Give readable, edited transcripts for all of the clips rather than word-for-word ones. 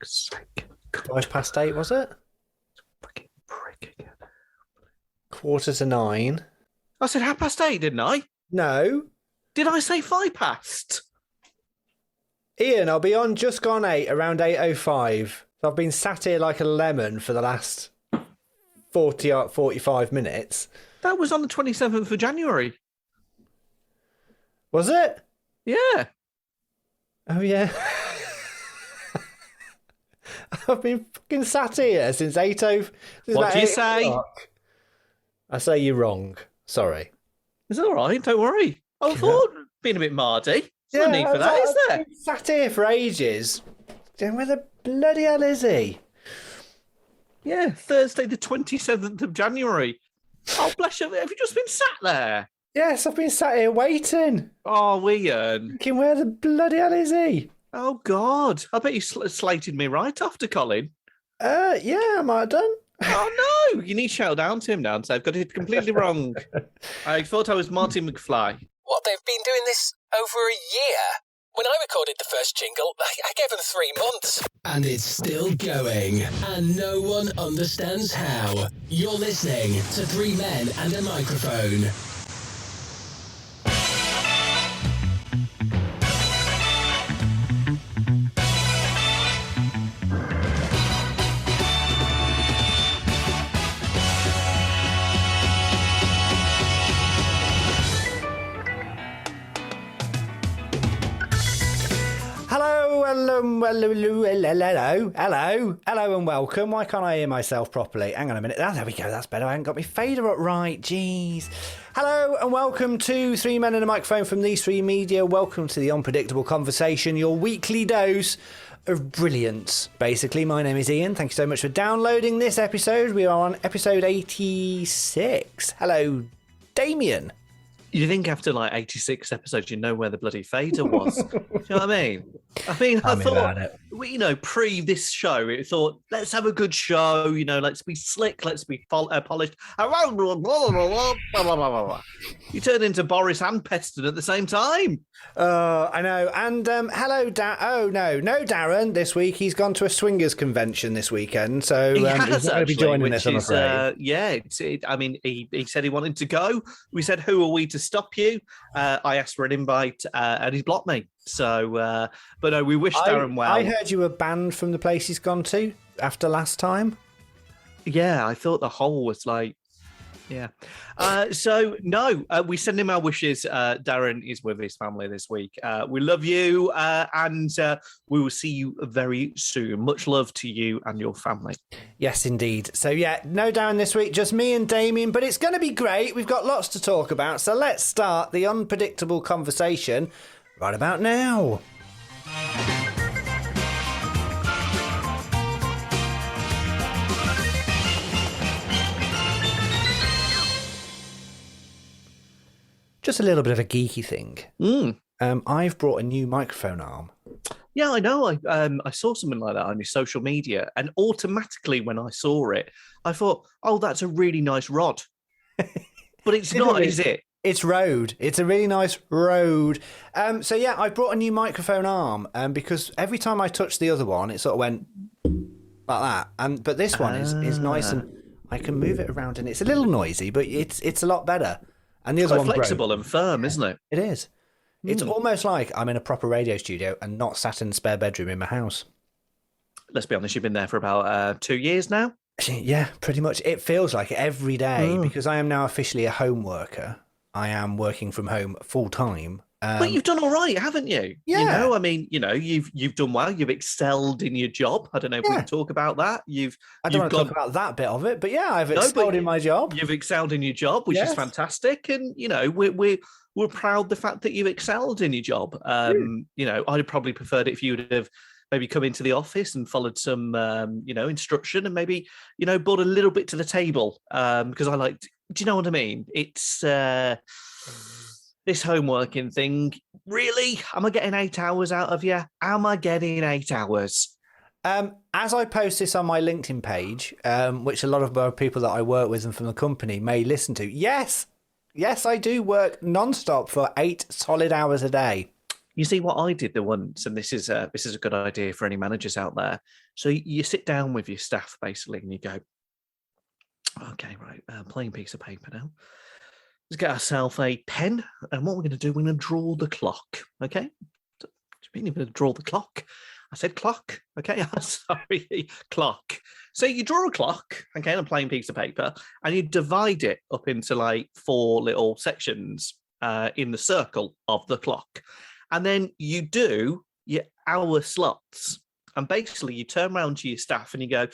fuck's sake. 8:05, was it? Fucking prick again. 8:45. I said 8:30, didn't I? No. Did I say 5 past? Ian, I'll be on just gone 8, around 8:05. So I've been sat here like a lemon for the last 45 minutes. That was on the 27th of January. Was it? Yeah. Oh, yeah. I've been fucking sat here since 8:00. What do you say? I say you're wrong. Sorry. It's all right, don't worry. I thought being a bit mardy. There's no need for that, is there? I've been sat here for ages. Where the bloody hell is he? Yeah, Thursday the 27th of January. Oh, bless you. Have you just been sat there? Yes, I've been sat here waiting. Oh, Ian. Thinking, where the bloody hell is he? Oh, God. I bet you slated me right after, Colin. Yeah, I might have done. Oh, no. You need to shout down to him now and say, I've got it completely wrong. I thought I was Marty McFly. What, they've been doing this over a year? When I recorded the first jingle, I gave them 3 months. And it's still going, and no one understands how. You're listening to 3 Men and a Microphone. Hello, and welcome. Why can't I hear myself properly? Hang on a minute. Oh, there we go. That's better. I haven't got my fader up right. Jeez. Hello, and welcome to 3 Men and a Microphone from These 3 Media. Welcome to the Unpredictable Conversation, your weekly dose of brilliance. Basically, my name is Ian. Thank you so much for downloading this episode. We are on episode 86. Hello, Damian. You think after like 86 episodes, you know where the bloody fader was? Do you know what I mean? I thought, pre this show, it thought, let's have a good show, let's be slick, let's be polished. You turn into Borris and Peston at the same time. I know. And hello, Darren. This week he's gone to a swingers convention this weekend, so he's not going to be joining us. I'm afraid. He said he wanted to go. We said, "Who are we to stop you?" I asked for an invite, and he's blocked me. So, but no, we wish Darren well. I heard you were banned from the place he's gone to after last time. Yeah, I thought the whole was like. Yeah. We send him our wishes. Darren is with his family this week. We love you, and we will see you very soon. Much love to you and your family. Yes, indeed. So, yeah, no Darren this week, just me and Damian, but it's going to be great. We've got lots to talk about. So let's start the unpredictable conversation right about now. Just a little bit of a geeky thing. I've brought a new microphone arm. Yeah, I know. I saw something like that on your social media, and automatically when I saw it, I thought, "Oh, that's a really nice rod." But it's not, is it? It's Rode. It's a really nice Rode. So yeah, I brought a new microphone arm, because every time I touched the other one, it sort of went like that. But this one is nice, and I can move it around, and it's a little noisy, but it's a lot better. And the other one's flexible and firm, isn't it? It is. It's almost like I'm in a proper radio studio and not sat in the spare bedroom in my house. Let's be honest, you've been there for about 2 years now. Yeah, pretty much. It feels like it every day because I am now officially a home worker. I am working from home full time. But you've done all right, haven't you? Yeah. You've done well. You've excelled in your job. I don't know if we can talk about that. I don't want to talk about that bit of it, but yeah, I've excelled in my job. You've excelled in your job, which is fantastic. And, we're proud of the fact that you've excelled in your job. I'd probably preferred it if you would have maybe come into the office and followed some, instruction and maybe, brought a little bit to the table. Because I do you know what I mean? It's... this home working thing, really? Am I getting 8 hours out of you? Am I getting 8 hours? As I post this on my LinkedIn page, which a lot of people that I work with and from the company may listen to, yes, I do work non-stop for 8 solid hours a day. You see what I did the once, and this is a good idea for any managers out there. So you sit down with your staff basically, and you go, okay, right, plain piece of paper now. Let's get ourselves a pen, and what we're going to do, we're going to draw the clock. Okay, what do you mean you're going to draw the clock? I said clock. Okay, sorry, clock. So you draw a clock, okay, on a plain piece of paper, and you divide it up into like 4 little sections in the circle of the clock. And then you do your hour slots. And basically you turn around to your staff and you go,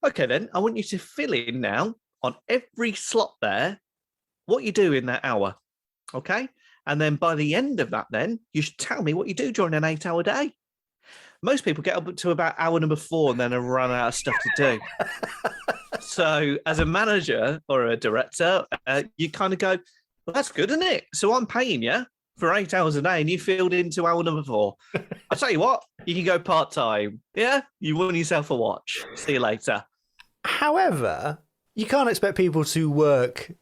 okay, then I want you to fill in now on every slot there what you do in that hour. Okay. And then by the end of that, then you should tell me what you do during an 8-hour day. Most people get up to about hour number 4 and then have run out of stuff to do. So as a manager or a director, you kind of go, well, that's good, isn't it? So I'm paying you for 8 hours a day and you filled into hour number 4. I'll tell you what, you can go part-time. Yeah, you won yourself a watch. See you later. However, you can't expect people to work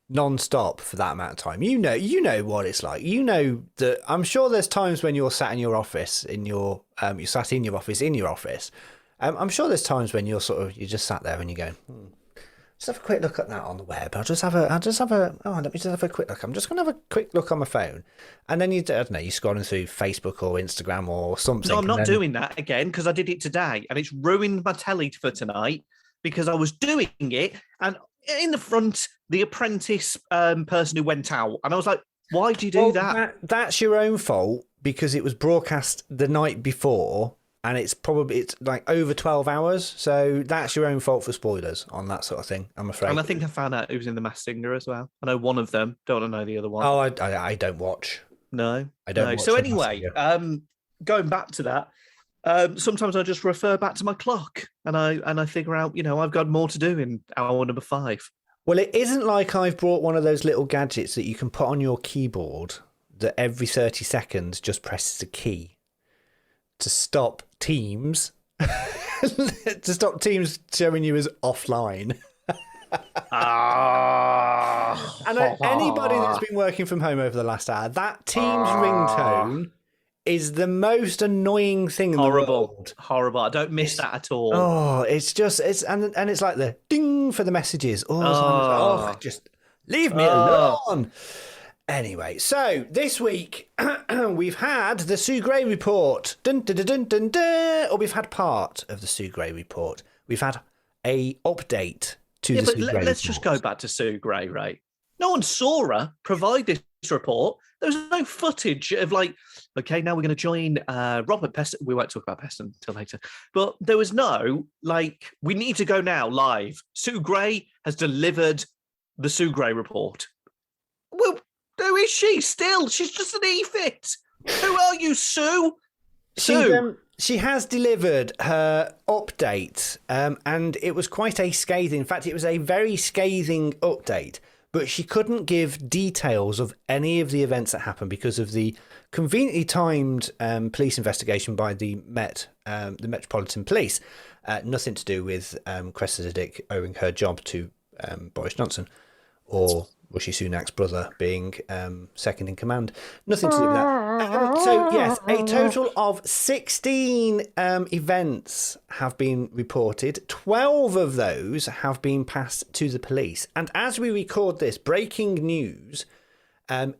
non-stop for that amount of time. You know what it's like. You know that I'm sure there's times when you're sat in your office, you're sat in your office. I'm sure there's times when you're just sat there and you go, just have a quick look at that on the web. Let me just have a quick look. I'm just going to have a quick look on my phone. And then you're scrolling through Facebook or Instagram or something. No, I'm not doing that again because I did it today and it's ruined my telly for tonight because I was doing it and in the front, the apprentice person who went out. And I was like, why do you do that? That's your own fault because it was broadcast the night before and it's like over 12 hours. So that's your own fault for spoilers on that sort of thing, I'm afraid. And I think I found out who was in The Masked Singer as well. I know one of them. Don't want to know the other one. Oh, I don't watch. No. I don't watch. So anyway, going back to that, sometimes I just refer back to my clock and I figure out, I've got more to do in hour number 5. Well, it isn't like I've brought one of those little gadgets that you can put on your keyboard that every 30 seconds just presses a key to stop Teams showing you as offline. And anybody that's been working from home over the last hour, that Teams ringtone is the most annoying thing in the world. Horrible. I don't miss that at all. Oh, it's like the ding for the messages. Just leave me alone. Anyway, so this week we've had the Sue Gray report. Dun, dun, dun, dun, dun, or we've had part of the Sue Gray report. We've had a update to the Sue Gray report. Let's just go back to Sue Gray, right? No one saw her provide this report. There was no footage of okay, now we're going to join Robert Peston. We won't talk about Peston until later. But there was no, we need to go now live. Sue Gray has delivered the Sue Gray report. Well, who is she still? She's just an E-fit. Who are you, Sue? Sue. She has delivered her update, and it was quite a scathing. In fact, it was a very scathing update. But she couldn't give details of any of the events that happened because of the conveniently timed police investigation by the Metropolitan Police. Nothing to do with Cressida Dick owing her job to Boris Johnson or Rishi Sunak's brother being second in command. Nothing to do with that. So, yes, a total of 16 events have been reported. 12 of those have been passed to the police. And as we record this, breaking news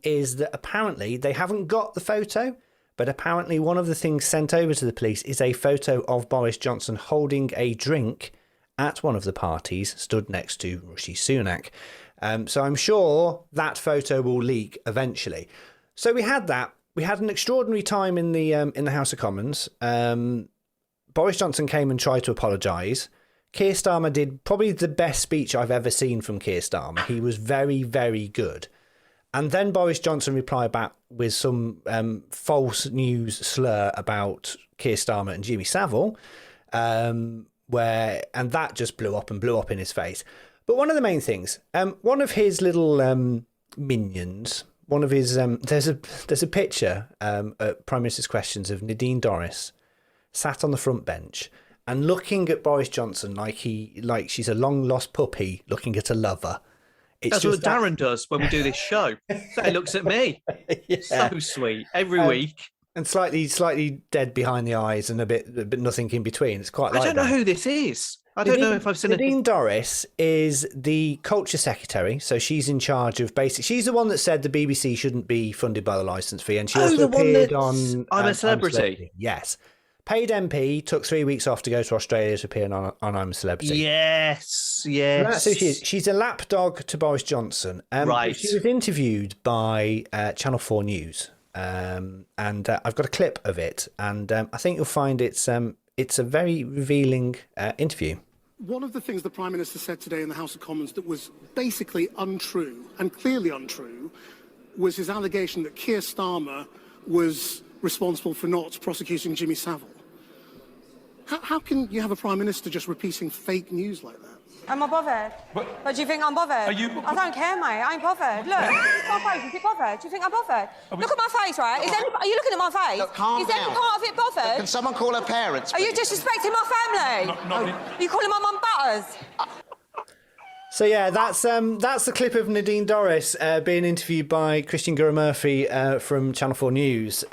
is that apparently they haven't got the photo, but apparently one of the things sent over to the police is a photo of Boris Johnson holding a drink at one of the parties stood next to Rishi Sunak. So I'm sure that photo will leak eventually. So we had that. We had an extraordinary time in the House of Commons. Boris Johnson came and tried to apologise. Keir Starmer did probably the best speech I've ever seen from Keir Starmer. He was very, very good. And then Boris Johnson replied back with some false news slur about Keir Starmer and Jimmy Savile, and that just blew up in his face. But one of the main things, one of his little minions, one of his there's a picture at Prime Minister's Questions of Nadine Dorries sat on the front bench and looking at Boris Johnson like she's a long lost puppy looking at a lover. That's what Darren does when we do this show. So he looks at me. So sweet every week. And slightly dead behind the eyes and a bit nothing in between. It's quite. I don't know who this is. I don't know if I've seen it. Nadine Dorries is the culture secretary, so she's in charge of she's the one that said the BBC shouldn't be funded by the licence fee, and she also appeared on I'm a Celebrity. Yes. Paid MP, took 3 weeks off to go to Australia to appear on I'm a Celebrity. Yes. So that's who she is. She's a lapdog to Boris Johnson. Right. She was interviewed by Channel 4 News, and I've got a clip of it, and I think you'll find it's a very revealing interview. One of the things the Prime Minister said today in the House of Commons that was basically untrue, and clearly untrue, was his allegation that Keir Starmer was responsible for not prosecuting Jimmy Savile. How can you have a Prime Minister just repeating fake news like that? Am I bothered? But do you think I'm bothered? I don't care, mate. I ain't bothered. Look, my face. Is it bothered? Do you think I'm bothered? Look at my face, right? Are you looking at my face? Look, calm Is any down. part of it bothered? Can someone call her parents? Are you disrespecting my family? You calling my mum butters? So yeah, that's the clip of Nadine Dorries being interviewed by Christian Gurra-Murphy from Channel 4 News.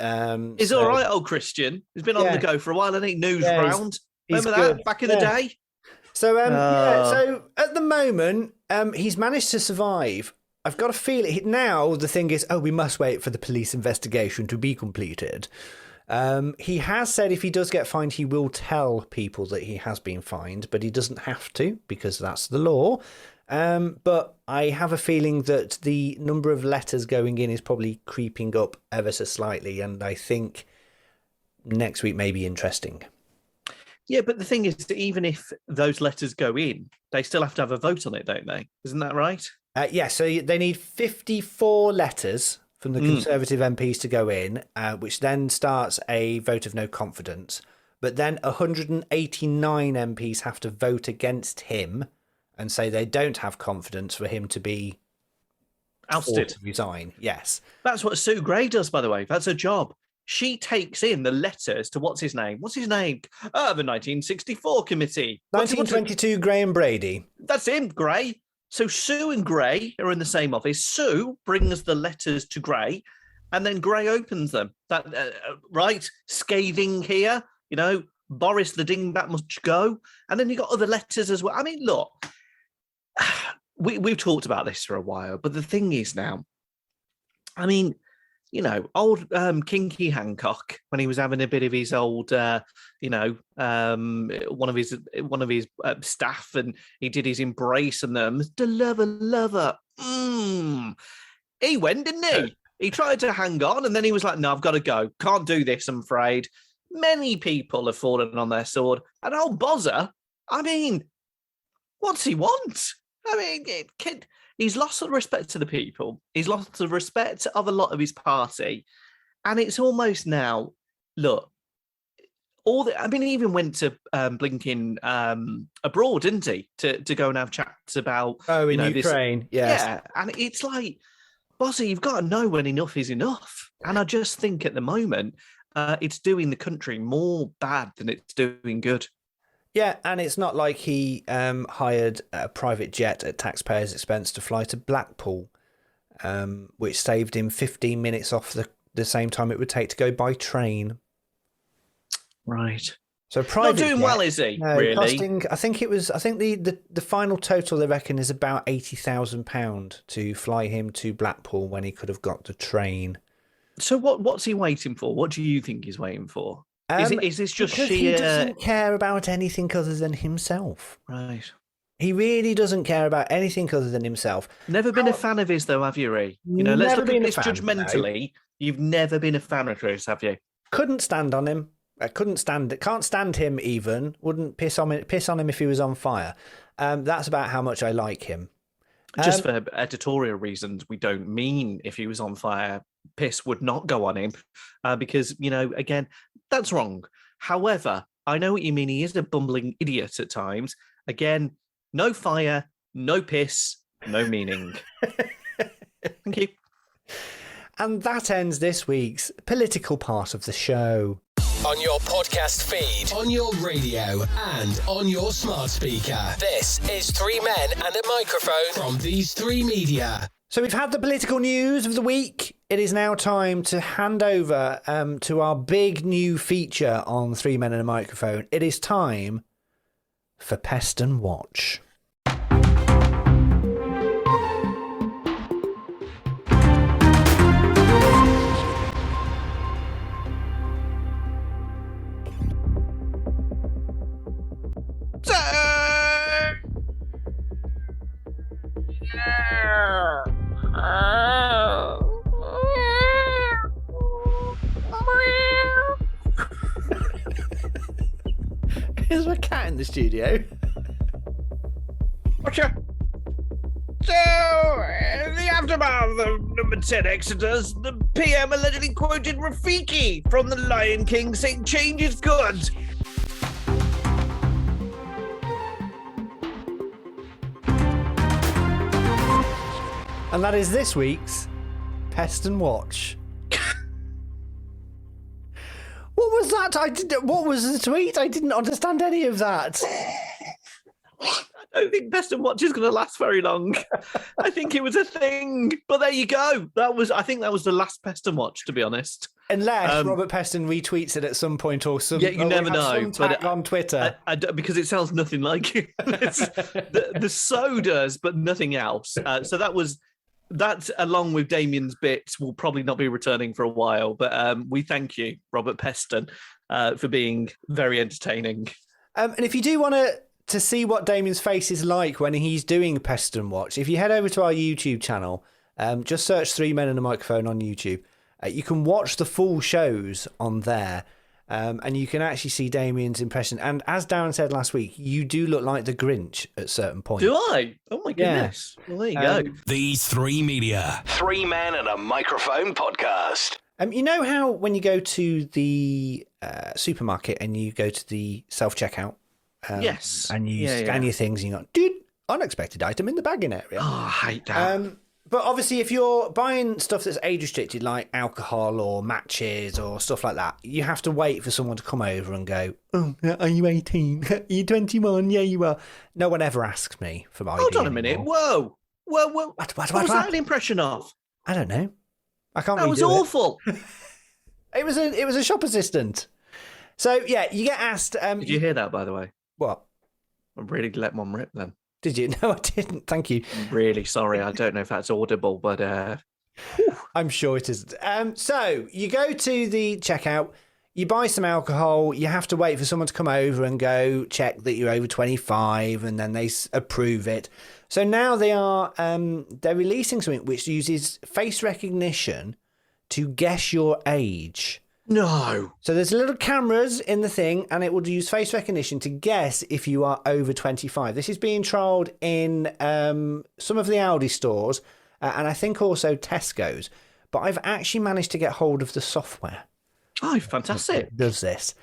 He's all right, old Christian. He's been on the go for a while, hasn't he? News round. Remember that back in the day? So so at the moment, he's managed to survive. I've got a feeling now the thing is, we must wait for the police investigation to be completed. He has said if he does get fined, he will tell people that he has been fined, but he doesn't have to because that's the law. But I have a feeling that the number of letters going in is probably creeping up ever so slightly, and I think next week may be interesting. Yeah, but the thing is that even if those letters go in, they still have to have a vote on it, don't they? Isn't that right? Yeah, so they need 54 letters from the Conservative MPs to go in, which then starts a vote of no confidence. But then 189 MPs have to vote against him and say they don't have confidence for him to be ousted, to resign. Yes. That's what Sue Gray does, by the way. That's her job. She takes in the letters to what's his name? The 1964 committee. 1922, Graham Brady. That's him, Gray. So Sue and Gray are in the same office. Sue brings the letters to Gray, and then Gray opens them. That right? Scathing here, Boris the dingbat must go. And then you got other letters as well. I mean, look, we've talked about this for a while, but the thing is now, I mean, old Kinky Hancock, when he was having a bit of his old, one of his staff, and he did his embrace and them, the lover. He went, didn't he? He tried to hang on, and then he was like, no, I've got to go. Can't do this, I'm afraid. Many people have fallen on their sword. And old Bozza, I mean, what's he want? I mean, he's lost the respect to the people. He's lost the respect of a lot of his party. And it's almost now, look, he even went to blinking abroad, didn't he? To go and have chats about... Oh, in Ukraine, yes. Yeah, and it's like, Bossy, you've got to know when enough is enough. And I just think at the moment, it's doing the country more bad than it's doing good. Yeah, and it's not like he hired a private jet at taxpayers' expense to fly to Blackpool, which saved him 15 minutes off the same time it would take to go by train. Right. So private not doing well, is he? Really? Costing, I think the final total they reckon is about £80,000 to fly him to Blackpool when he could have got the train. So what's he waiting for? What do you think he's waiting for? Is this just because sheer... he doesn't care about anything other than himself. Right. He really doesn't care about anything other than himself. Never been a fan of his, though, have you, Ree? Let's look at this judgmentally. You've never been a fan of his, have you? Couldn't stand on him. Can't stand him even. Wouldn't piss on him if he was on fire. That's about how much I like him. Just for editorial reasons, we don't mean if he was on fire, piss would not go on him, because, again, that's wrong. However, I know what you mean. He is a bumbling idiot at times. Again, no fire, no piss, no meaning. Thank you. And that ends this week's political part of the show. on your podcast feed, on your radio, and on your smart speaker. This is Three Men and a Microphone from These Three Media. So we've had the political news of the week. It is now time to hand over to our big new feature on Three Men and a Microphone. It is time for Peston Watch. Is a cat in the studio? Gotcha. So, in the aftermath of number 10 Exodus, the PM allegedly quoted Rafiki from The Lion King saying change is good. And that is this week's Peston Watch. What was that? What was the tweet? I didn't understand any of that. I don't think Peston Watch is going to last very long. I think it was a thing, but there you go. I think that was the last Peston Watch, to be honest. Unless Robert Peston retweets it at some point or some. Yeah, you never know. But on Twitter, because it sounds nothing like it. the so does, but nothing else. So that, along with Damian's bits, will probably not be returning for a while. But we thank you, Robert Peston, for being very entertaining. And if you do want to see what Damian's face is like when he's doing Peston Watch, if you head over to our YouTube channel, just search Three Men and a Microphone on YouTube. You can watch the full shows on there. And you can actually see Damian's impression. And as Darren said last week, you do look like the Grinch at certain points. Do I? Oh, my goodness. Yeah. Well, there you go. These Three Media. Three Men and a Microphone podcast. You know how when you go to the supermarket and you go to the self-checkout? Yes. And you scan your things and you go, dude, unexpected item in the bagging area. Oh, I hate that. But obviously, if you're buying stuff that's age-restricted, like alcohol or matches or stuff like that, you have to wait for someone to come over and go, oh, are you 18? Are you 21? Yeah, you are. No one ever asks me for my ID Hold on a minute. anymore. Whoa. What was that an impression of? I don't know. I can't That was awful. It was a shop assistant. So, yeah, you get asked... Did you hear that, by the way? What? I really let one rip then. Did you? No, I didn't. Thank you. I'm really sorry. I don't know if that's audible, but... I'm sure it isn't. So you go to the checkout, you buy some alcohol, you have to wait for someone to come over and go check that you're over 25, and then they approve it. So now they're releasing something which uses face recognition to guess your age. No. So there's little cameras in the thing, and it will use face recognition to guess if you are over 25. This is being trialled in some of the Aldi stores, and I think also Tesco's. But I've actually managed to get hold of the software. Oh, fantastic. That does this.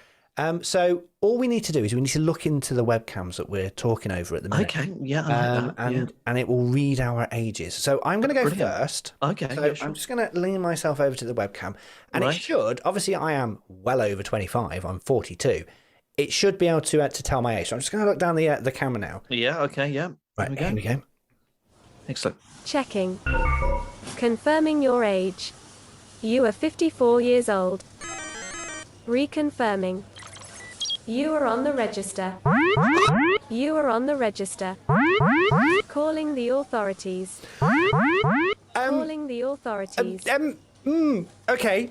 So all we need to do is we need to look into the webcams that we're talking over at the minute. Okay, yeah. And it will read our ages. So I'm going to go first. Okay, so I'm just going to lean myself over to the webcam. And it should, obviously I am well over 25. I'm 42. It should be able to tell my age. So I'm just going to look down the camera now. Yeah, okay, yeah. Right, here we go. Excellent. Checking. Confirming your age. You are 54 years old. Reconfirming. You are on the register. You are on the register. Calling the authorities. Calling the authorities. Okay.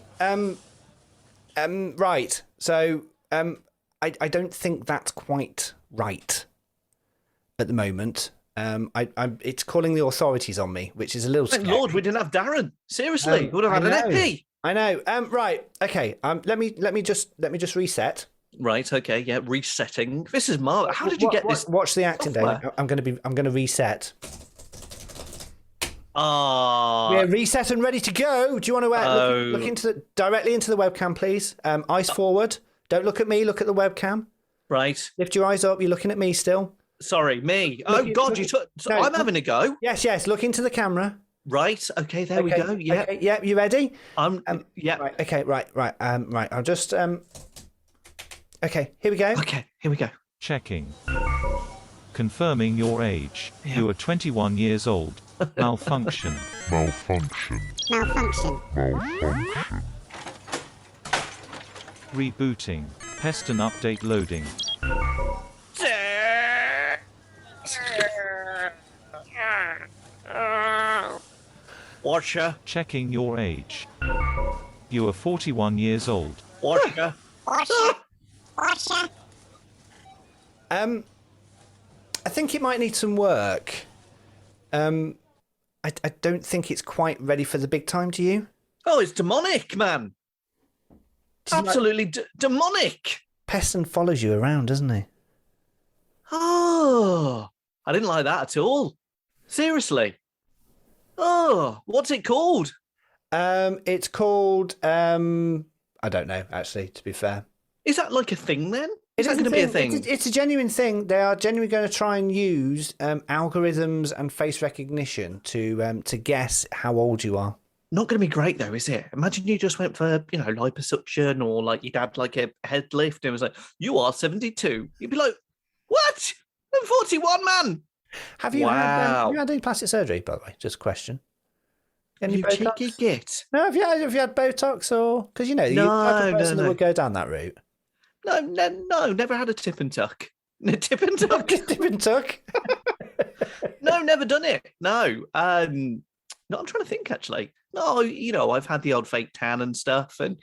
Right. So, I don't think that's quite right at the moment. It's calling the authorities on me, which is a little Thank scary. Lord we didn't have Darren. Seriously, we would have had an EP. I know. Right. Okay. Let me just reset. Right. Okay. Yeah. Resetting. This is marvelous. How did you get this? Watch the acting, Dave. I'm going to reset. We're reset and ready to go. Do you want to look directly into the webcam, please? Eyes forward. Don't look at me. Look at the webcam. Right. Lift your eyes up. You're looking at me still. Sorry, me. I'm having a go. Yes. Look into the camera. Right. Okay. There we go. Yeah. Okay, yeah. You ready? Yeah. Right. Okay. Right. I'll just Okay, here we go. Okay, here we go. Checking. Confirming your age. Yeah. You are 21 years old. Malfunction. Rebooting. Peston update loading. Watcher. Checking your age. You are 41 years old. Watcher. I think it might need some work. I don't think it's quite ready for the big time, do you? Oh, it's demonic, man. Absolutely demonic. Peston follows you around, doesn't he? Oh, I didn't like that at all. Seriously. Oh, what's it called? It's called, I don't know, actually, to be fair. Is that like a thing then? Is that It's going to be a thing? It's a genuine thing. They are genuinely going to try and use algorithms and face recognition to guess how old you are. Not going to be great though, is it? Imagine you just went for, liposuction, or like you'd had like a head lift and it was like, you are 72. You'd be like, what? I'm 41, man. Have you had any plastic surgery, by the way? Just a question. Any You Botox? cheeky git. No, have you had Botox or because you're the type of person that would go down that route. No, never had a tip and tuck. Tip and tuck. Tip and tuck. No, never done it. No. No, I'm trying to think actually. No, I've had the old fake tan and stuff, and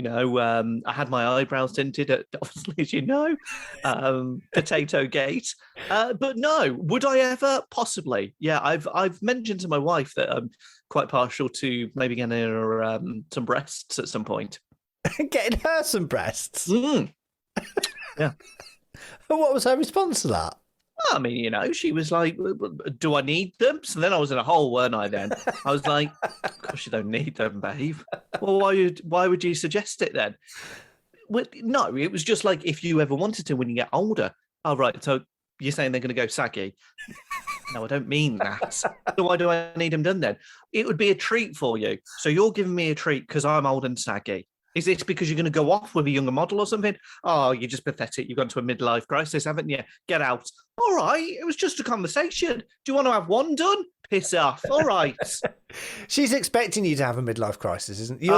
I had my eyebrows tinted at, obviously, as you know, Potato Gate. But no, would I ever? Possibly. Yeah, I've mentioned to my wife that I'm quite partial to maybe getting her some breasts at some point. Getting her some breasts. Yeah. What was her response to that? I mean, she was like, do I need them? So then I was in a hole, weren't I then? I was like, of course you don't need them, babe. Well, why would you suggest it then? Well, no, it was just like if you ever wanted to when you get older. Oh, right, so you're saying they're going to go saggy? No, I don't mean that. So why do I need them done then? It would be a treat for you. So you're giving me a treat because I'm old and saggy. Is this because you're going to go off with a younger model or something? Oh, you're just pathetic. You've gone to a midlife crisis, haven't you? Get out. All right. It was just a conversation. Do you want to have one done? Piss off. All right. She's expecting you to have a midlife crisis, isn't she?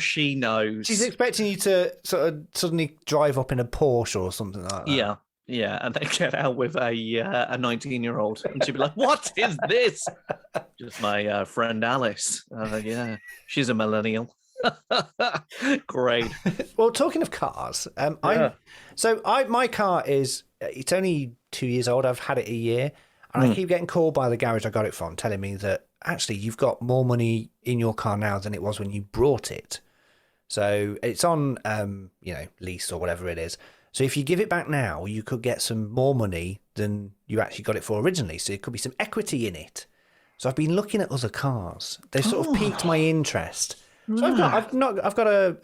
She knows. She's expecting you to sort of suddenly drive up in a Porsche or something like that. Yeah. Yeah. And then get out with a 19-year-old. And she'd be like, what is this? Just my friend Alice. Yeah. She's a millennial. Great. Well, talking of cars, my car it's only 2 years old. I've had it a year, and I keep getting called by the garage I got it from, telling me that actually you've got more money in your car now than it was when you brought it. So it's on lease or whatever it is. So if you give it back now, you could get some more money than you actually got it for originally. So it could be some equity in it. So I've been looking at other cars. They've sort of piqued my interest. So I've got a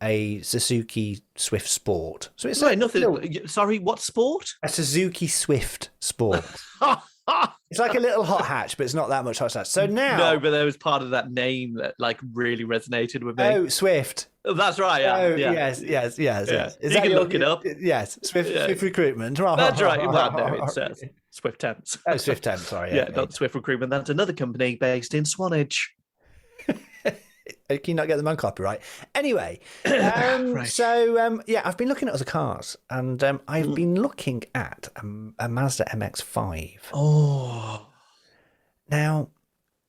a Suzuki Swift Sport. So it's Sorry, what sport? A Suzuki Swift Sport. It's like a little hot hatch, but it's not that much hot hatch. So now, no, but there was part of that name that like really resonated with me. Oh, Swift. That's right. Yeah. Oh, yeah. Yes. Is you can look it up. Yes, Swift Recruitment. That's right. Well, no, it's Swift Temps. Oh, Swift Temps. Sorry. Yeah, not Swift Recruitment. That's another company based in Swanage. Can you not get them on copyright? Anyway, Right. So I've been looking at other cars, and I've been looking at a Mazda MX-5. Oh, now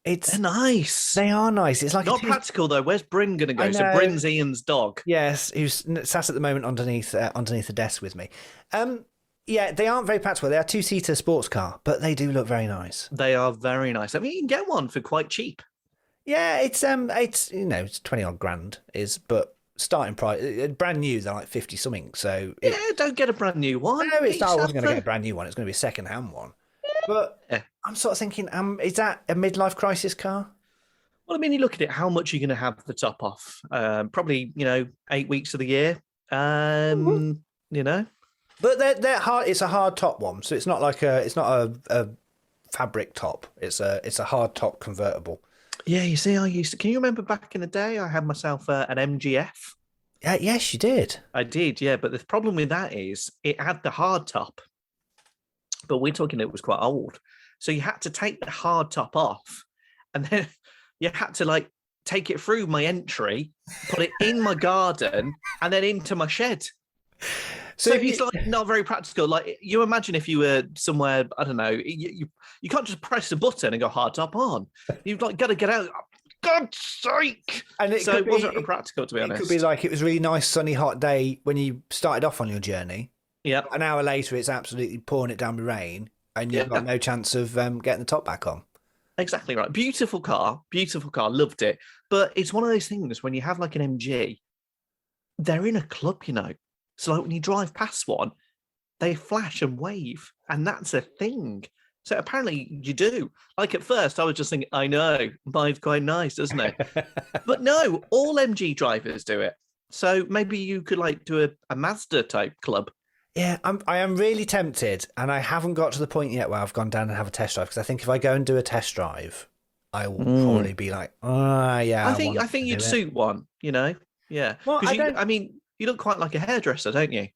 they're nice. They are nice. It's like not practical though. Where's Bryn going to go? So Bryn's Ian's dog. Yes, who's sat at the moment underneath the desk with me. Yeah, they aren't very practical. They are two-seater sports car, but they do look very nice. They are very nice. I mean, you can get one for quite cheap. Yeah, it's 20 odd grand but starting price brand new they're like 50 something. So don't get a brand new one. No, I wasn't going to get a brand new one. It's going to be a second hand one. But I'm sort of thinking, is that a midlife crisis car? Well, I mean, you look at it. How much are you going to have the top off? Probably 8 weeks of the year. But they're hard. It's a hard top one, so it's not like a fabric top. It's a hard top convertible. Yeah, you see, can you remember back in the day, I had myself an MGF, Yes, you did. I did, yeah. But the problem with that is it had the hard top, but we're talking it was quite old. So you had to take the hard top off, and then you had to like take it through my entry, put it in my garden, and then into my shed. So it's like not very practical. Like you imagine if you were somewhere, I don't know, you can't just press a button and go hard top on. You've like got to get out. God's sake! And it wasn't practical, to be honest. It could be like it was a really nice, sunny, hot day when you started off on your journey. Yeah. An hour later, it's absolutely pouring it down with rain, and you've got no chance of getting the top back on. Exactly right. Beautiful car, loved it. But it's one of those things when you have like an MG, they're in a club, you know. So like when you drive past one, they flash and wave, and that's a thing. So apparently you do. Like at first, I was just thinking, I know, mine's quite nice, doesn't it? But no, all MG drivers do it. So maybe you could like do a Mazda type club. Yeah, I am really tempted, and I haven't got to the point yet where I've gone down and have a test drive, because I think if I go and do a test drive, I will probably be like, yeah. I think you'd suit one, you know? Yeah. Well, I mean, you look quite like a hairdresser, don't you?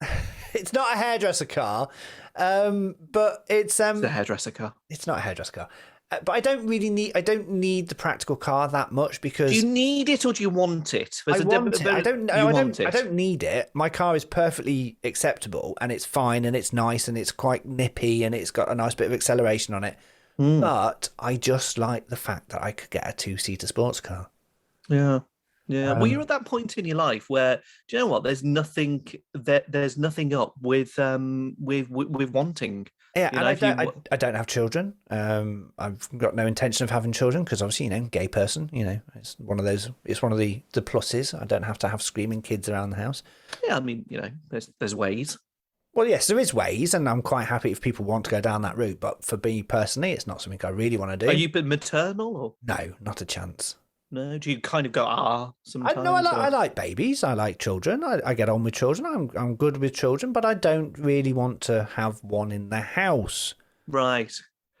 It's not a hairdresser car, but it's a hairdresser car. It's not a hairdresser car, but I don't need the practical car that much, because do you need it or do you want it? I want it. I don't need it. My car is perfectly acceptable, and it's fine, and it's nice, and it's quite nippy, and it's got a nice bit of acceleration on it. But I just like the fact that I could get a 2-seater sports car. Yeah. Yeah, well, you're at that point in your life where, do you know what? There's nothing up with wanting. Yeah, and I don't have children. I've got no intention of having children because obviously, gay person. It's one of those. It's one of the pluses. I don't have to have screaming kids around the house. Yeah, I mean, there's ways. Well, yes, there is ways, and I'm quite happy if people want to go down that route. But for me personally, it's not something I really want to do. Are you maternal or no? Not a chance. No, do you kind of go sometimes? I like babies. I like children. I get on with children. I'm good with children, but I don't really want to have one in the house. Right.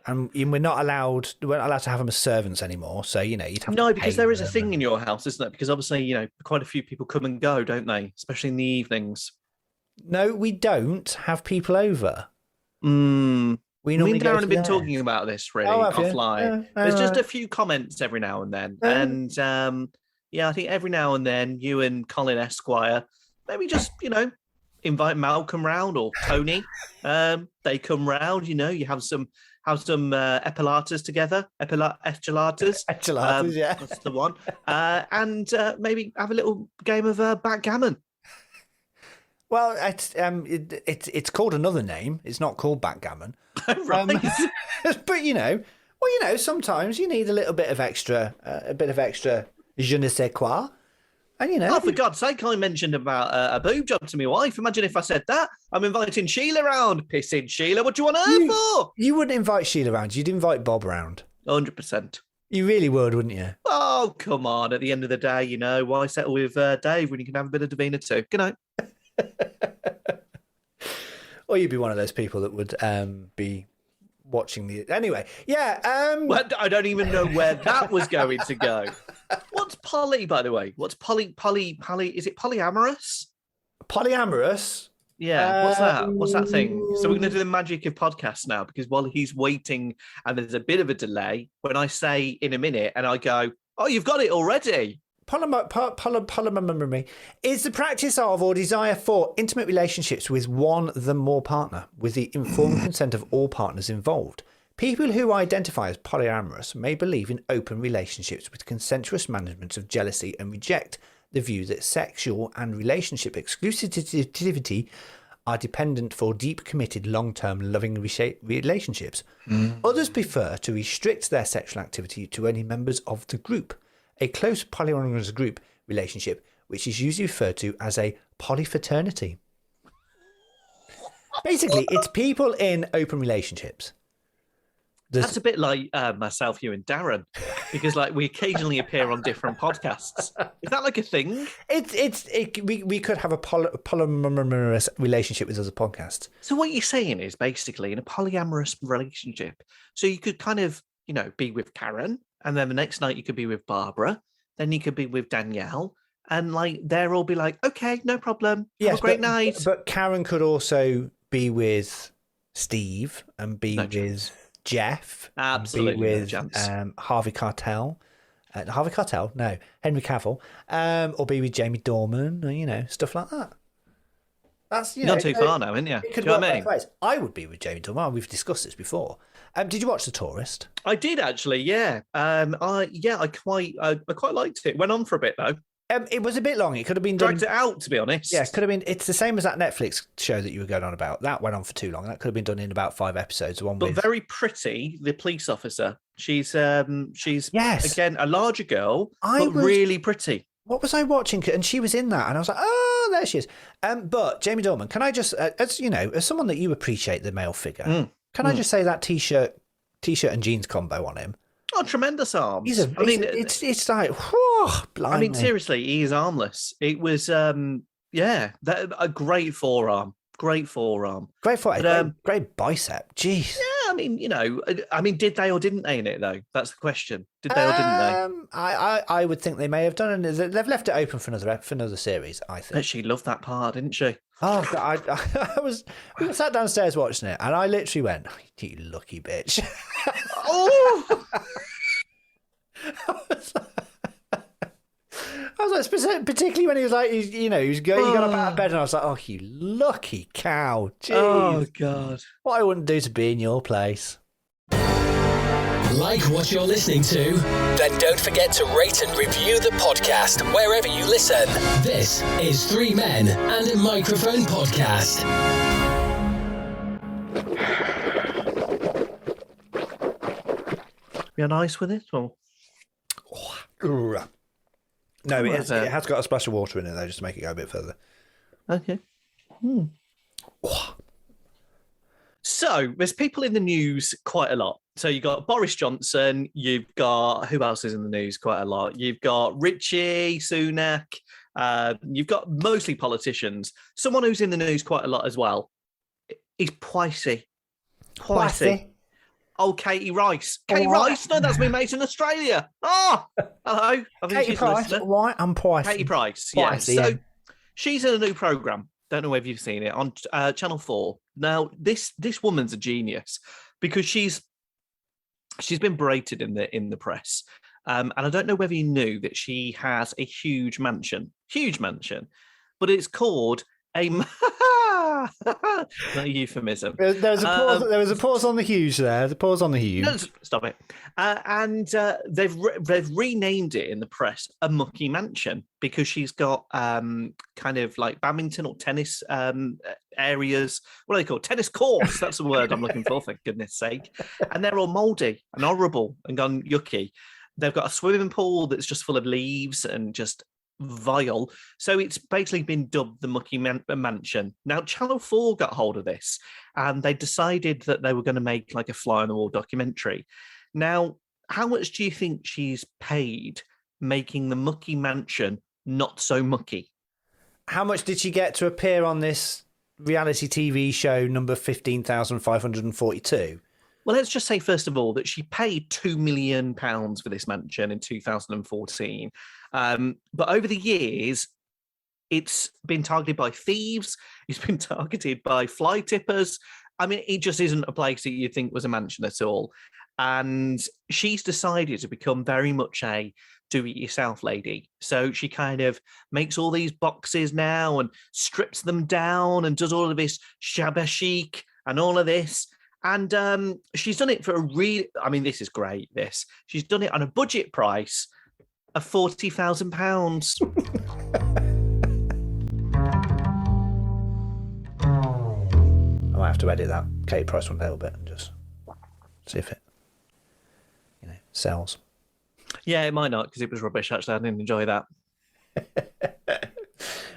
And we're not allowed to have them as servants anymore. So you'd have no, because there is a thing in your house, isn't there? Because obviously quite a few people come and go, don't they? Especially in the evenings. No, we don't have people over. Me and Darren have been talking about this really offline. There's just a few comments every now and then. And I think every now and then you and Colin Esquire, maybe just, invite Malcolm round or Tony. They come round, you have some epilatas together. Echelatas. Echelatas, yeah. That's the one. And maybe have a little game of backgammon. Well, it's called another name. It's not called backgammon. Right. But sometimes you need a little bit of extra, je ne sais quoi. And oh, for God's sake, I mentioned about a boob job to my wife. Imagine if I said that. I'm inviting Sheila round. Pissing Sheila. What do you want her for? You wouldn't invite Sheila round. You'd invite Bob round. 100%. You really would, wouldn't you? Oh, come on. At the end of the day, why settle with Dave when you can have a bit of Davina too? Good night. Or you'd be one of those people that would be watching the... Anyway, yeah. Well, I don't even know where that was going to go. What's poly, by the way? What's poly? Is it polyamorous? Polyamorous? Yeah, what's that? What's that thing? So we're going to do the magic of podcasts now, because while he's waiting and there's a bit of a delay, when I say in a minute and I go, oh, you've got it already. Polyamoury is the practice of or desire for intimate relationships with one than more partner, with the informed consent of all partners involved. People who identify as polyamorous may believe in open relationships with consensuous management of jealousy and reject the view that sexual and relationship exclusivity are dependent for deep, committed, long-term, loving relationships. Others prefer to restrict their sexual activity to only members of the group. A close polyamorous group relationship, which is usually referred to as a polyfraternity. Basically, it's people in open relationships. That's a bit like myself, you and Darren, because we occasionally appear on different podcasts. Is that like a thing? We could have a polyamorous relationship with other podcasts. So what you're saying is basically in a polyamorous relationship, so you could kind of, be with Karen, and then the next night you could be with Barbara, then you could be with Danielle, and like they'll all be like, okay, no problem. Have a great night. But Karen could also be with Steve and be with Jeff. Absolutely. And be with Harvey Keitel. Harvey Keitel? No. Henry Cavill. Or be with Jamie Dornan, or, stuff like that. That's not too far now, isn't you? It could work both ways. I would be with Jamie Dornan. We've discussed this before. Did you watch The Tourist? I did actually, yeah. I quite liked it. Went on for a bit though. It was a bit long. It could have been dragged it out, to be honest. Yeah, it could have been. It's the same as that Netflix show that you were going on about. That went on for too long. That could have been done in about 5 episodes. Very pretty. The police officer. She's again a larger girl, really pretty. What was I watching? And she was in that, and I was like, oh, there she is. But Jamie Dornan, can I just, as someone that you appreciate the male figure, can I just say that t-shirt and jeans combo on him? Oh, tremendous arms! It's like, whew, blimey. I mean, seriously, he is armless. It was, a great forearm. Great bicep. Jeez. Yeah, I mean, did they or didn't they in it though? That's the question. Did they or didn't they? I would think they may have done, and they've left it open for another series. I think. But she loved that part, didn't she? Oh, we sat downstairs watching it, and I literally went, "You lucky bitch." Oh. I was like, particularly when he was like, he got up out of bed, and I was like, oh, you lucky cow. Jeez. Oh, God. What I wouldn't do to be in your place. Like what you're listening to? Then don't forget to rate and review the podcast wherever you listen. This is 3 Men and a Microphone Podcast. You're nice with it? Or? No, it has got a splash of water in it, though, just to make it go a bit further. Okay. So, there's people in the news quite a lot. So, you've got Boris Johnson, you've got, who else is in the news quite a lot? You've got Richie Sunak, you've got mostly politicians. Someone who's in the news quite a lot as well is Pricey. Oh, Katie Rice. Katie Rice? No, that's my mate in Australia. Oh, hello. I think Katie Price. Why? I'm Pricey. Katie Price, yeah. So she's in a new programme. Don't know whether you've seen it, on Channel 4. Now, this woman's a genius because she's been berated in the press. And I don't know whether you knew that she has a huge mansion, but it's called a... Not a euphemism. There was a pause on the huge there. There's a pause on the huge. No, stop it. And they've renamed it in the press a mucky mansion because she's got kind of like badminton or tennis areas. What are they called? Tennis courts. That's the word I'm looking for goodness sake. And they're all mouldy and horrible and gone yucky. They've got a swimming pool that's just full of leaves and just vile. So it's basically been dubbed the Mucky Mansion. Now, Channel 4 got hold of this and they decided that they were going to make like a fly on the wall documentary. Now, how much do you think she's paid making the Mucky Mansion not so mucky? How much did she get to appear on this reality TV show number 15,542? Well, let's just say, first of all, that she paid £2 million for this mansion in 2014. But over the years, it's been targeted by thieves. It's been targeted by fly tippers. I mean, it just isn't a place that you'd think was a mansion at all. And she's decided to become very much a do-it-yourself lady. So she kind of makes all these boxes now and strips them down and does all of this shabba chic and all of this. And she's done it for this is great, this. She's done it on a budget price of £40,000. I might have to edit that Katie Price one a little bit and just see if it, sells. Yeah, it might not, because it was rubbish, actually. I didn't enjoy that.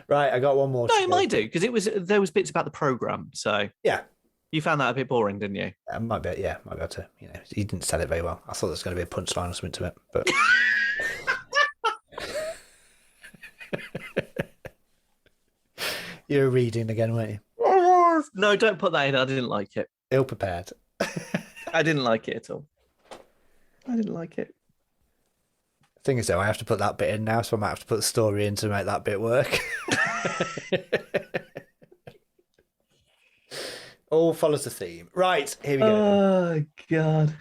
Right, I got one more. No, it might do, because there was bits about the programme, so... Yeah. You found that a bit boring, didn't you? Might be able to. He didn't sell it very well. I thought there was going to be a punchline or something to it, but you were reading again, weren't you? No, don't put that in. I didn't like it. Ill prepared. I didn't like it at all. I didn't like it. Thing is, though, I have to put that bit in now, so I might have to put the story in to make that bit work. All follows the theme. Right, here we go. Oh, God.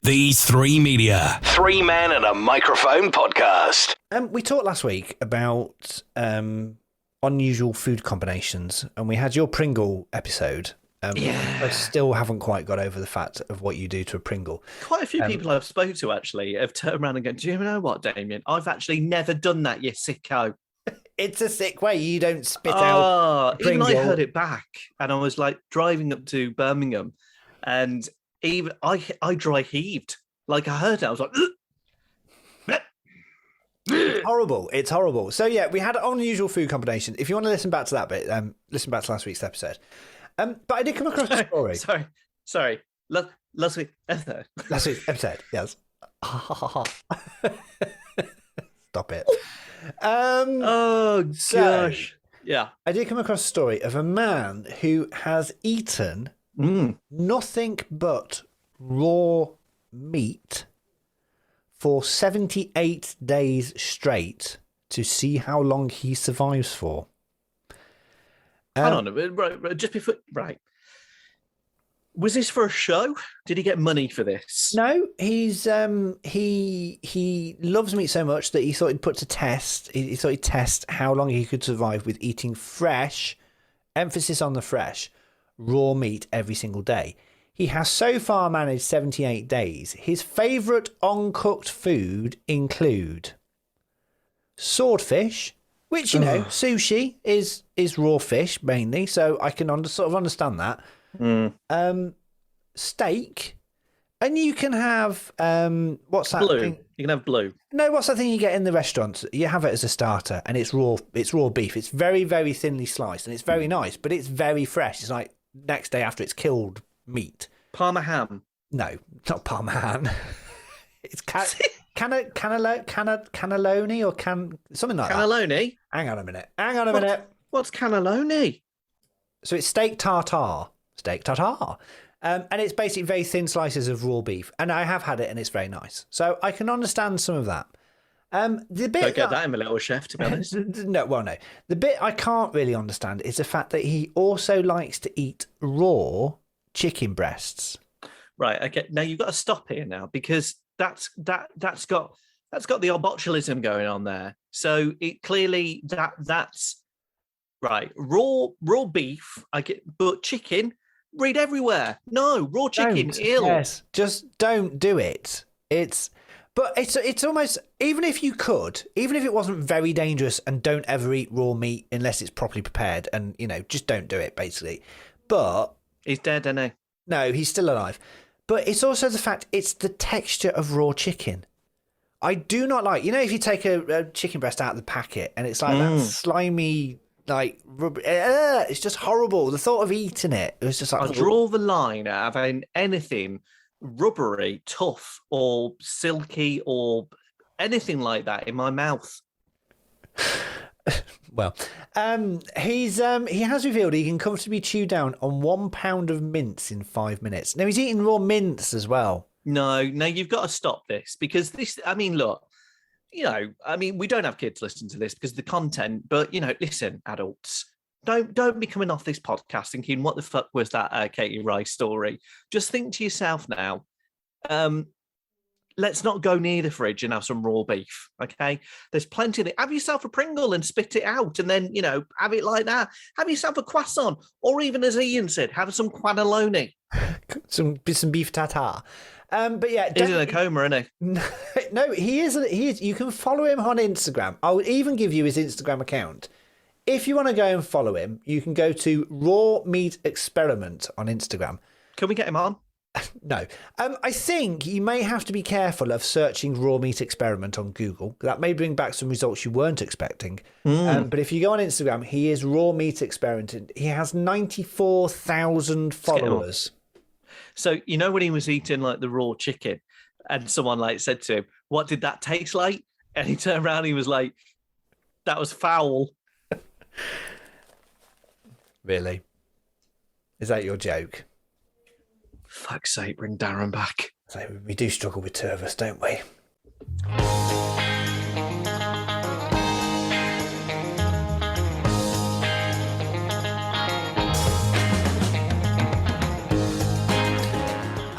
These Three Media. 3 men and a microphone podcast. We talked last week about unusual food combinations, and we had your Pringle episode. I still haven't quite got over the fact of what you do to a Pringle. Quite a few people I've spoken to, actually, have turned around and gone, do you know what, Damian? I've actually never done that, you sicko. It's a sick way. You don't spit out Even I heard it back, and I was like driving up to Birmingham, and even I dry heaved. Like I heard it, I was like, It's horrible. It's horrible. So yeah, we had an unusual food combination. If you want to listen back to that bit, listen back to last week's episode. But I did come across a story. Sorry. Last week's episode. Last week's episode, yes. Stop it. Oh, gosh. Yeah. I did come across a story of a man who has eaten nothing but raw meat for 78 days straight to see how long he survives for. Hang on a minute. Right, just before... Right. Was this for a show? Did he get money for this? No, he's he loves meat so much that he thought he'd put to test. He thought he'd test how long he could survive with eating fresh, emphasis on the fresh, raw meat every single day. He has so far managed 78 days. His favourite uncooked food include swordfish, which, you know, sushi is raw fish mainly, so I can sort of understand that. Steak, and you can have what's that blue thing? You can have blue. No, what's that thing you get in the restaurants? You have it as a starter, and it's raw beef. It's very, very thinly sliced, and it's very nice, but it's very fresh. It's like next day after it's killed meat. Parma ham. No, not Parma ham. It's cannelloni or something like cannelloni? that. Hang on a minute. What's cannelloni? So it's steak tartare. And it's basically very thin slices of raw beef. And I have had it, and it's very nice. So I can understand some of that. The bit Don't get that in my little chef, to be honest. No. The bit I can't really understand is the fact that he also likes to eat raw chicken breasts. Right. Okay. Now you've got to stop here now, because that's got the old botulism going on there. So it clearly that's right. Raw beef. I get, but chicken. Read everywhere. No, raw chicken. Ill. Yes, just don't do it. It's almost, even if you could, even if it wasn't very dangerous, and don't ever eat raw meat unless it's properly prepared, and just don't do it basically. But he's dead, isn't he? No, he's still alive. But it's also the fact it's the texture of raw chicken. I do not like, if you take a chicken breast out of the packet and it's like that slimy. Like, it's just horrible. The thought of eating it was just like... I draw the line at having anything rubbery, tough, or silky, or anything like that in my mouth. Well, he has revealed he can comfortably chew down on 1 pound of mince in 5 minutes. Now, he's eating raw mince as well. No, you've got to stop this, because this... I mean, look... we don't have kids listening to this because of the content, but, listen, adults, don't be coming off this podcast thinking, what the fuck was that Katie Rice story? Just think to yourself now, let's not go near the fridge and have some raw beef, okay? There's plenty of it. Have yourself a Pringle and spit it out, and then, have it like that. Have yourself a croissant, or even, as Ian said, have some cannelloni. some beef tartare. But yeah, he's in a coma, isn't he? No, he is. You can follow him on Instagram. I'll even give you his Instagram account. If you want to go and follow him, you can go to Raw Meat Experiment on Instagram. Can we get him on? No. I think you may have to be careful of searching Raw Meat Experiment on Google. That may bring back some results you weren't expecting. But if you go on Instagram, he is Raw Meat Experiment. He has 94,000 followers. So, when he was eating like the raw chicken, and someone said to him, what did that taste like? And he turned around and he was like, that was foul. Really? Is that your joke? Fuck's sake, bring Darren back. So we do struggle with two of us, don't we?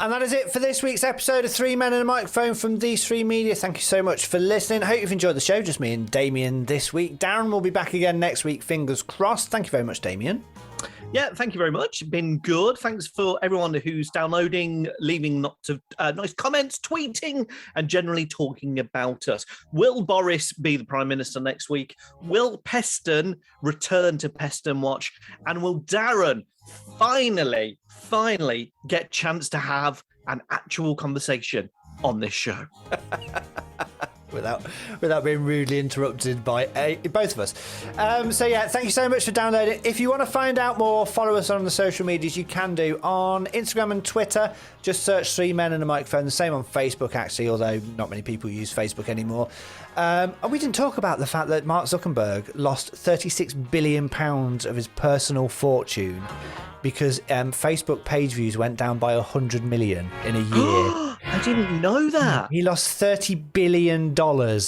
And that is it for this week's episode of Three Men and a Microphone from These Three Media. Thank you so much for listening. Hope you've enjoyed the show. Just me and Damian this week. Darren will be back again next week. Fingers crossed. Thank you very much, Damian. Yeah, thank you very much. Been good. Thanks for everyone who's downloading, leaving lots of nice comments, tweeting, and generally talking about us. Will Boris be the Prime Minister next week? Will Peston return to Peston Watch? And will Darren finally get a chance to have an actual conversation on this show? Without being rudely interrupted by both of us. So yeah, thank you so much for downloading. If you want to find out more, follow us on the social medias. You can do on Instagram and Twitter. Just search Three Men and a Microphone. The same on Facebook, actually, although not many people use Facebook anymore. And we didn't talk about the fact that Mark Zuckerberg lost £36 billion of his personal fortune because Facebook page views went down by 100 million in a year. I didn't know that. He lost $30 billion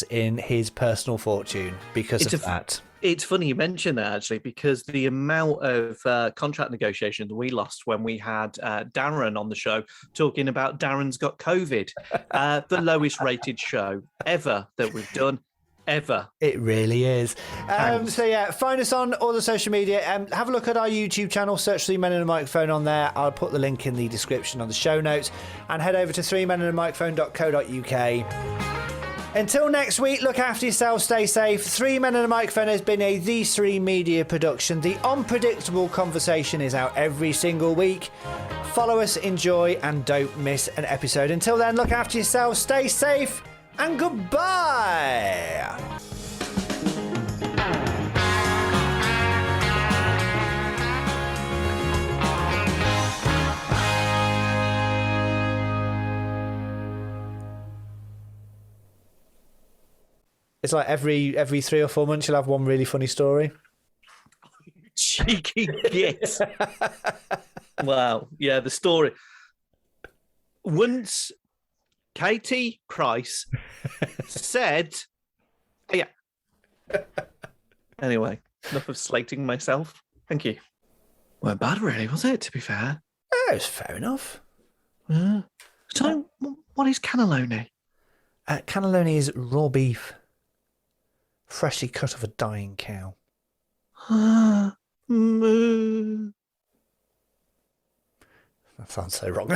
in his personal fortune because of that. It's funny you mention that, actually, because the amount of contract negotiations we lost when we had Darren on the show talking about Darren's got COVID, the lowest rated show ever that we've done. Ever. It really is. So yeah, find us on all the social media. Have a look at our YouTube channel. Search Three Men and a Microphone on there. I'll put the link in the description on the show notes. And head over to threemenandamicrophone.co.uk. Until next week, look after yourselves, stay safe. Three Men and a Microphone has been a These Three Media production. The Unpredictable Conversation is out every single week. Follow us, enjoy, and don't miss an episode. Until then, look after yourselves, stay safe, and goodbye. It's like every 3 or 4 months you'll have one really funny story. Cheeky git. Wow. Yeah, the story. Once Katie Price said, yeah. Anyway, enough of slating myself. Thank you. Weren't bad, really, was it, to be fair? Yeah, it was fair enough. So, what is cannelloni? Cannelloni is raw beef, freshly cut off a dying cow. Moo. That sounds so wrong.